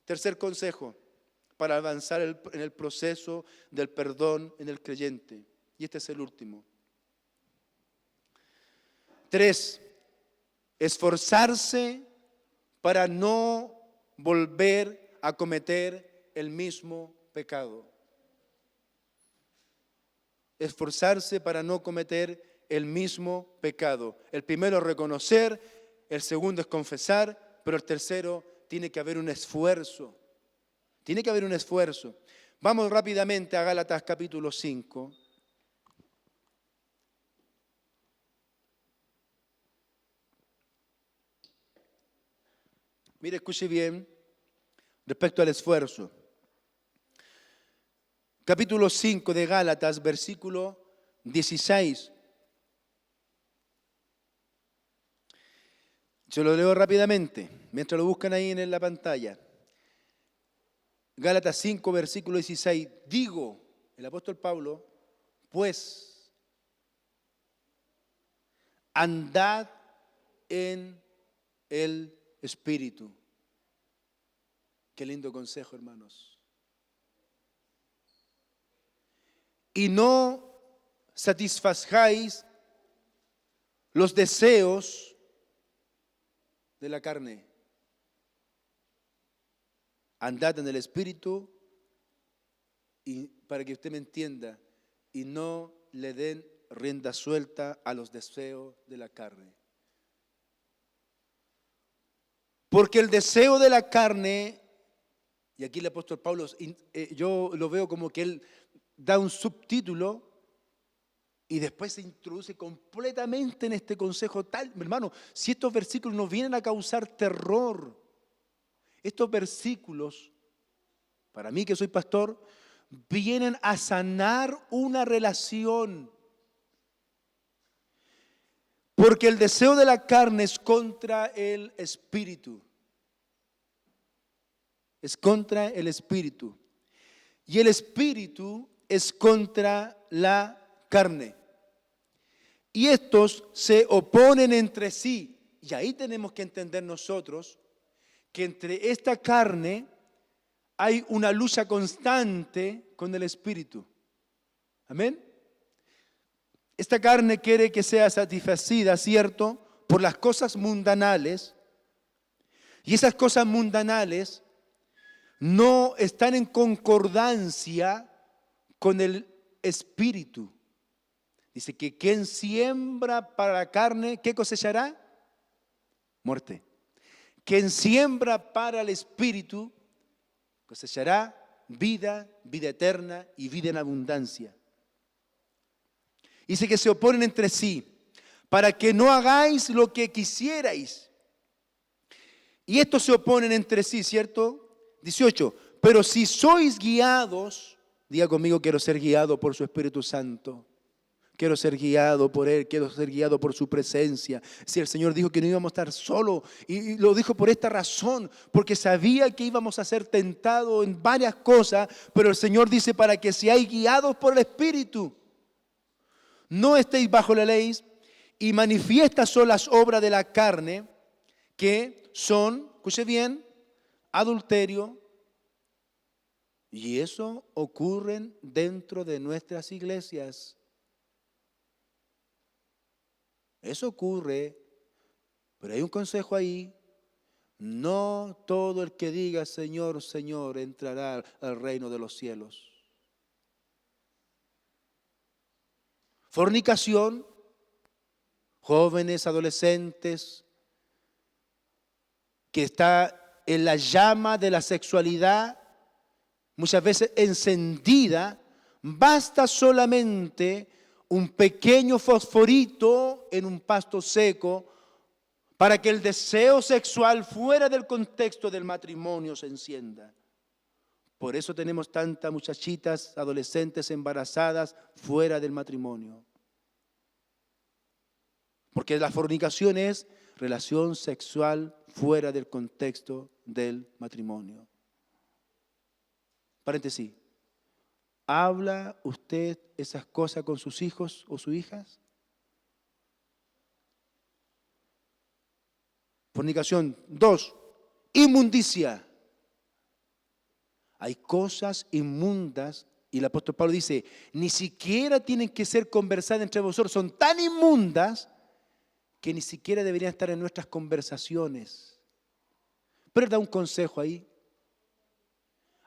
Tercer consejo para avanzar en el proceso del perdón en el creyente. Y este es el último. 3. Esforzarse para no volver a cometer el mismo pecado. Esforzarse para no cometer el mismo pecado. El primero es reconocer, el segundo es confesar, pero el tercero tiene que haber un esfuerzo. Tiene que haber un esfuerzo. Vamos rápidamente a Gálatas capítulo 5. Mire, escuche bien respecto al esfuerzo. Capítulo 5 de Gálatas, versículo 16. Se lo leo rápidamente, mientras lo buscan ahí en la pantalla. Gálatas 5, versículo 16. Digo, el apóstol Pablo, pues, andad en el Espíritu. Qué lindo consejo, hermanos. Y no satisfazáis los deseos de la carne. Andad en el Espíritu, y para que usted me entienda, y no le den rienda suelta a los deseos de la carne. Porque el deseo de la carne, y aquí el apóstol Pablo, yo lo veo como que él da un subtítulo y después se introduce completamente en este consejo tal, hermano, si estos versículos nos vienen a causar terror, estos versículos, para mí que soy pastor, vienen a sanar una relación. Porque el deseo de la carne es contra el espíritu. Es contra el espíritu. Y el espíritu es contra la carne. Y estos se oponen entre sí. Y ahí tenemos que entender nosotros que entre esta carne hay una lucha constante con el espíritu. Amén. Esta carne quiere que sea satisfacida, ¿cierto?, por las cosas mundanales. Y esas cosas mundanales no están en concordancia con el espíritu. Dice que quien siembra para la carne, ¿qué cosechará? Muerte. Quien siembra para el espíritu, cosechará vida, vida eterna y vida en abundancia. Dice que se oponen entre sí, para que no hagáis lo que quisierais. Y estos se oponen entre sí, ¿cierto? 18. Pero si sois guiados, diga conmigo, quiero ser guiado por su Espíritu Santo. Quiero ser guiado por Él, quiero ser guiado por su presencia. Si el Señor dijo que no íbamos a estar solos, y lo dijo por esta razón, porque sabía que íbamos a ser tentados en varias cosas, pero el Señor dice para que seáis guiados por el Espíritu. No estéis bajo la ley, y manifiestas son las obras de la carne, que son, escuche bien, adulterio, y eso ocurre dentro de nuestras iglesias. Eso ocurre, pero hay un consejo ahí. No todo el que diga Señor, Señor entrará al reino de los cielos. Fornicación, jóvenes, adolescentes, que está en la llama de la sexualidad, muchas veces encendida, basta solamente un pequeño fosforito en un pasto seco para que el deseo sexual fuera del contexto del matrimonio se encienda. Por eso tenemos tantas muchachitas, adolescentes embarazadas fuera del matrimonio. Porque la fornicación es relación sexual fuera del contexto del matrimonio. Paréntesis. ¿Habla usted esas cosas con sus hijos o sus hijas? Fornicación. 2. Inmundicia. Hay cosas inmundas, y el apóstol Pablo dice, ni siquiera tienen que ser conversadas entre vosotros, son tan inmundas que ni siquiera deberían estar en nuestras conversaciones. Pero él da un consejo ahí.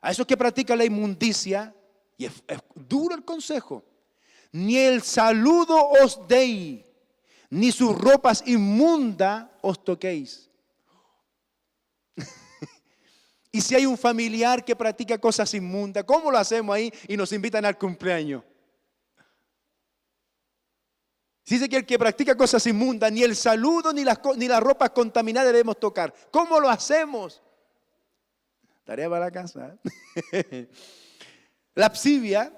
A esos que practican la inmundicia, y es duro el consejo, ni el saludo os deis, ni sus ropas inmundas os toquéis. Y si hay un familiar que practica cosas inmundas, ¿cómo lo hacemos ahí? Y nos invitan al cumpleaños. Dice que el que practica cosas inmundas, ni el saludo ni las ropas contaminadas debemos tocar. ¿Cómo lo hacemos? Tarea para la casa. Lascivia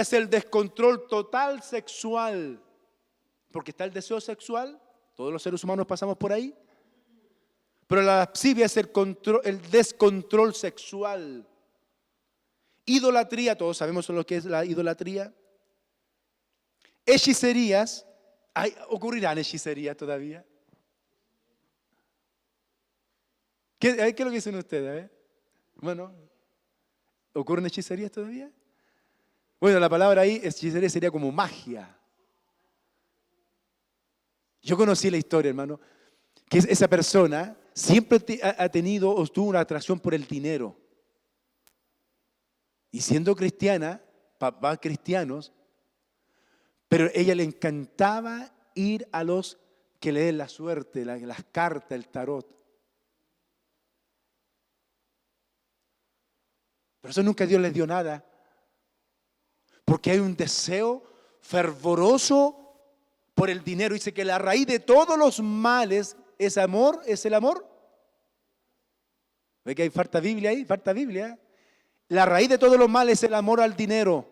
es el descontrol total sexual. Porque está el deseo sexual, todos los seres humanos pasamos por ahí. Pero la lascivia es el descontrol sexual. Idolatría, todos sabemos lo que es la idolatría. Hechicerías, ¿ocurrirán hechicerías todavía? ¿Qué es lo que dicen ustedes? Bueno, ¿ocurren hechicerías todavía? Bueno, la palabra ahí, hechicería, sería como magia. Yo conocí la historia, hermano, que esa persona siempre ha tenido o tuvo una atracción por el dinero. Y siendo cristiana, papás cristianos, pero a ella le encantaba ir a los que leen la suerte, las cartas, el tarot. Pero eso nunca Dios les dio nada. Porque hay un deseo fervoroso por el dinero. Dice que la raíz de todos los males es amor, es el amor. ¿Ve que hay falta Biblia ahí? Falta Biblia. La raíz de todos los males es el amor al dinero.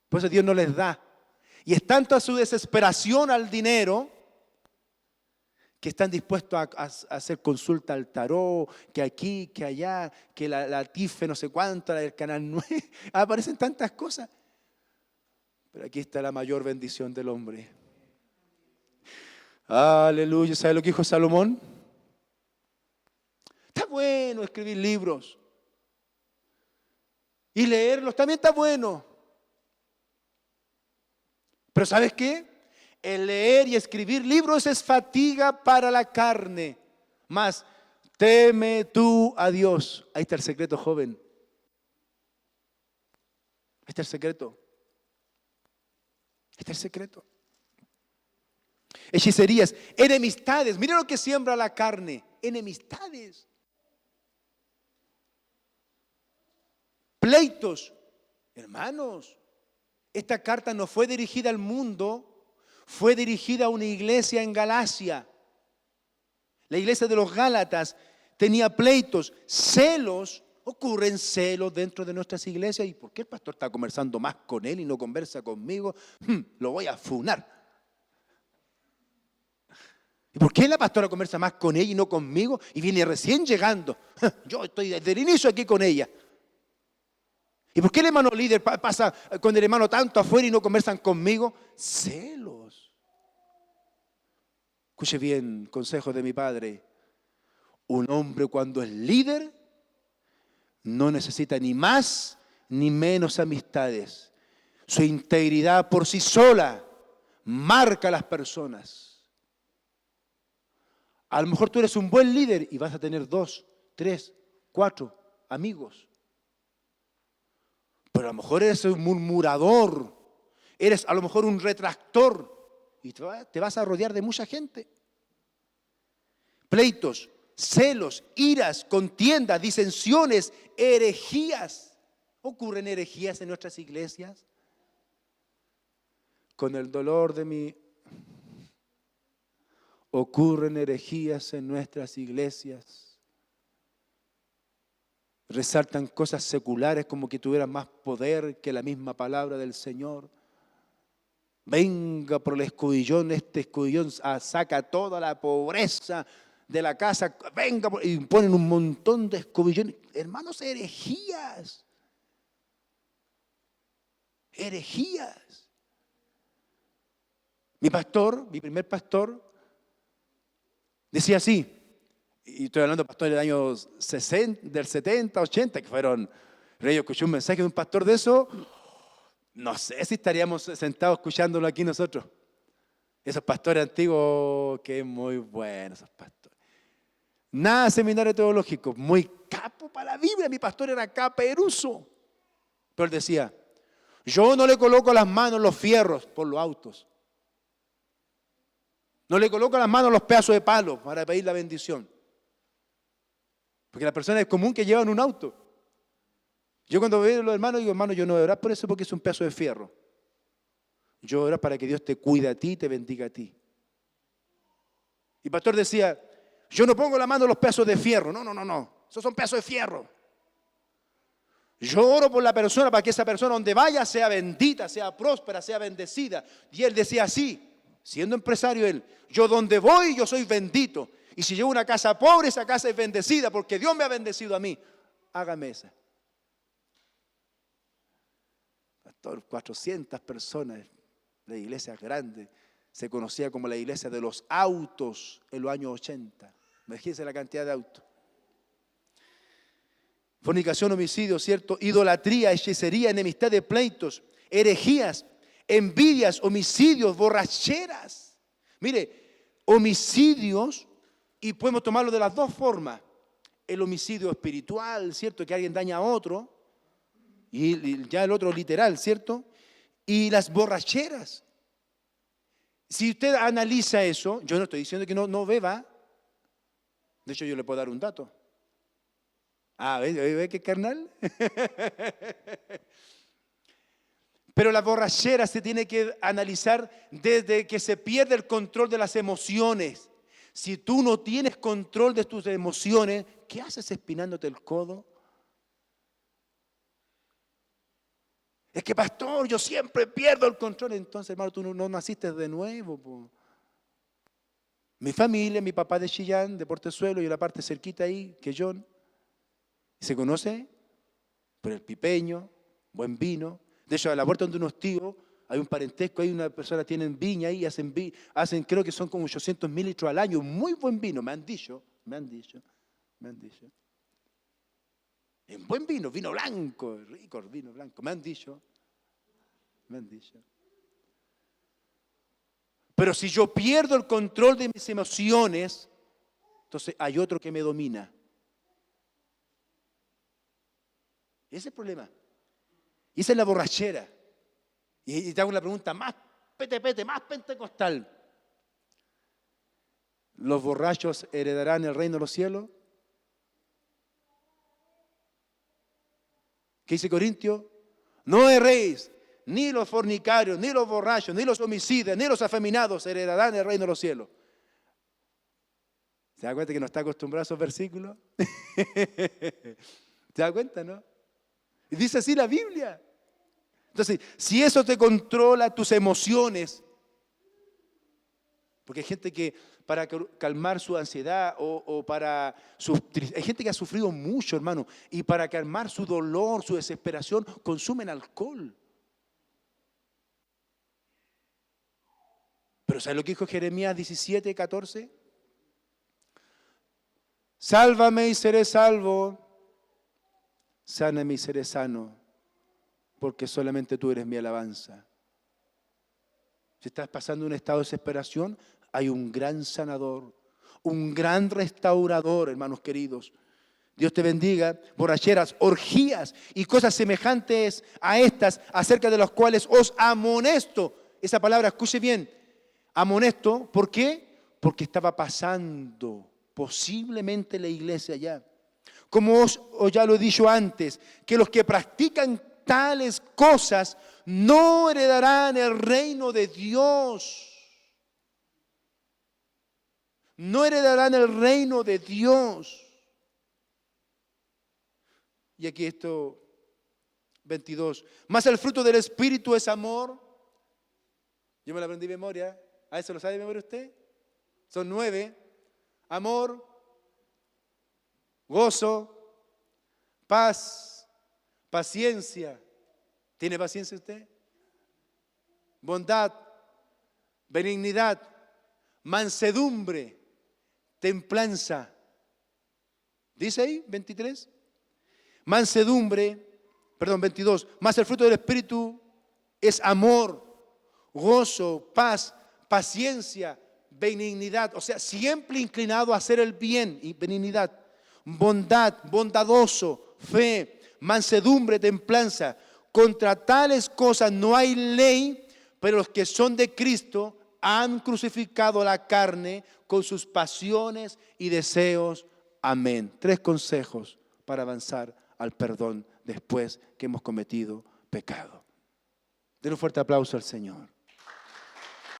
Por eso Dios no les da. Y es tanto su desesperación al dinero que están dispuestos a hacer consulta al tarot, que aquí, que allá, que la TIFE no sé cuánto, el Canal 9. Aparecen tantas cosas. Pero aquí está la mayor bendición del hombre. Aleluya. ¿Sabe lo que dijo Salomón? Está bueno escribir libros. Y leerlos también está bueno. Pero ¿sabes qué? El leer y escribir libros es fatiga para la carne. Mas teme tú a Dios. Ahí está el secreto, joven. Ahí está el secreto. Ahí está el secreto. Hechicerías, enemistades. Mira lo que siembra la carne. Enemistades. Pleitos. Hermanos, esta carta no fue dirigida al mundo, fue dirigida a una iglesia en Galacia. La iglesia de los Gálatas tenía pleitos, celos. Ocurren celos dentro de nuestras iglesias. ¿Y por qué el pastor está conversando más con él y no conversa conmigo? Lo voy a funar. ¿Y por qué la pastora conversa más con ella y no conmigo? Y viene recién llegando. Yo estoy desde el inicio aquí con ella. ¿Y por qué el hermano líder pasa con el hermano tanto afuera y no conversan conmigo? Celos. Escuche bien, consejo de mi padre. Un hombre cuando es líder no necesita ni más ni menos amistades. Su integridad por sí sola marca a las personas. A lo mejor tú eres un buen líder y vas a tener 2, 3, 4 amigos. Pero a lo mejor eres un murmurador, eres a lo mejor un retractor y te vas a rodear de mucha gente. Pleitos, celos, iras, contiendas, disensiones, herejías. ¿Ocurren herejías en nuestras iglesias? Con el dolor de mi... Ocurren herejías en nuestras iglesias. Resaltan cosas seculares como que tuvieran más poder que la misma palabra del Señor. Venga por el escudillón, este escudillón saca toda la pobreza de la casa. Venga, y ponen un montón de escubillones. Hermanos, herejías. Herejías. Mi pastor, mi primer pastor, decía así. Y estoy hablando de pastores del año 60, del 70, 80, que fueron... Yo escuché un mensaje de un pastor de eso, no sé si estaríamos sentados escuchándolo aquí nosotros. Esos pastores antiguos, que es muy bueno esos pastores. Nada de seminario teológico, muy capo para la Biblia. Mi pastor era caperuso. Pero él decía, yo no le coloco las manos en los fierros por los autos. No le coloco las manos en los pedazos de palo para pedir la bendición. Porque la persona es común que llevan un auto. Yo cuando veo a los hermanos digo, hermano, yo no voy a orar por eso porque es un pedazo de fierro. Yo oro para que Dios te cuide a ti y te bendiga a ti. Y el pastor decía, yo no pongo la mano en los pedazos de fierro. No, no, no, no. Esos son pedazos de fierro. Yo oro por la persona para que esa persona donde vaya sea bendita, sea próspera, sea bendecida. Y él decía así, siendo empresario él, yo donde voy yo soy bendito. Y si llevo una casa pobre, esa casa es bendecida porque Dios me ha bendecido a mí. Hágame esa. Pastor, 400 personas, la iglesia grande, se conocía como la iglesia de los autos en los años 80. Imagínense la cantidad de autos. Fornicación, homicidio, ¿cierto? Idolatría, hechicería, enemistad de pleitos, herejías, envidias, homicidios, borracheras. Mire, homicidios, y podemos tomarlo de las dos formas. El homicidio espiritual, ¿cierto? Que alguien daña a otro, y ya el otro literal, ¿cierto? Y las borracheras. Si usted analiza eso, yo no estoy diciendo que no beba. De hecho, yo le puedo dar un dato. Ah, ¿ve qué carnal? Pero la borrachera se tiene que analizar desde que se pierde el control de las emociones. Si tú no tienes control de tus emociones, ¿qué haces espinándote el codo? Es que, pastor, yo siempre pierdo el control. Entonces, hermano, tú no naciste de nuevo, po. Mi familia, mi papá de Chillán, de Portezuelo, y la parte cerquita ahí, que John. ¿Se conoce? Por el pipeño, buen vino. De hecho, a la puerta donde unos tíos, hay un parentesco, hay una persona, tienen viña ahí, hacen creo que son como 800 mililitros al año, muy buen vino, me han dicho. En buen vino, vino blanco, rico vino blanco, me han dicho. Pero si yo pierdo el control de mis emociones, entonces hay otro que me domina. Ese es el problema. Y esa es la borrachera. Y te hago una pregunta más pete, más pentecostal. ¿Los borrachos heredarán el reino de los cielos? ¿Qué dice Corintio? No erréis, ni los fornicarios, ni los borrachos, ni los homicidas, ni los afeminados heredarán el reino de los cielos. ¿Se da cuenta que no está acostumbrado a esos versículos? ¿Se da cuenta, no? Y dice así la Biblia. Entonces, si eso te controla tus emociones, porque hay gente que para calmar su ansiedad o para hay gente que ha sufrido mucho, hermano, y para calmar su dolor, su desesperación, consumen alcohol. Pero ¿sabes lo que dijo Jeremías 17:14? Sálvame y seré salvo, sáname y seré sano, porque solamente tú eres mi alabanza. Si estás pasando un estado de desesperación, hay un gran sanador, un gran restaurador, hermanos queridos. Dios te bendiga. Borracheras, orgías y cosas semejantes a estas, acerca de las cuales os amonesto. Esa palabra, escuche bien, amonesto, ¿por qué? Porque estaba pasando posiblemente la iglesia ya. Como os ya lo he dicho antes, que los que practican tales cosas no heredarán el reino de Dios. No heredarán el reino de Dios. Y aquí esto, 22. Mas el fruto del Espíritu es amor. Yo me lo aprendí de memoria. ¿A eso lo sabe de memoria usted? Son 9. Amor, gozo, paz, paciencia. ¿Tiene paciencia usted? Bondad, benignidad, mansedumbre, templanza. ¿Dice ahí 23? Mansedumbre, 22. Más el fruto del Espíritu es amor, gozo, paz, paciencia, benignidad. O sea, siempre inclinado a hacer el bien y benignidad. Bondad, bondadoso, fe, mansedumbre, templanza. Contra tales cosas no hay ley, pero los que son de Cristo han crucificado la carne con sus pasiones y deseos. Amén. 3 consejos para avanzar al perdón después que hemos cometido pecado. Den un fuerte aplauso al Señor.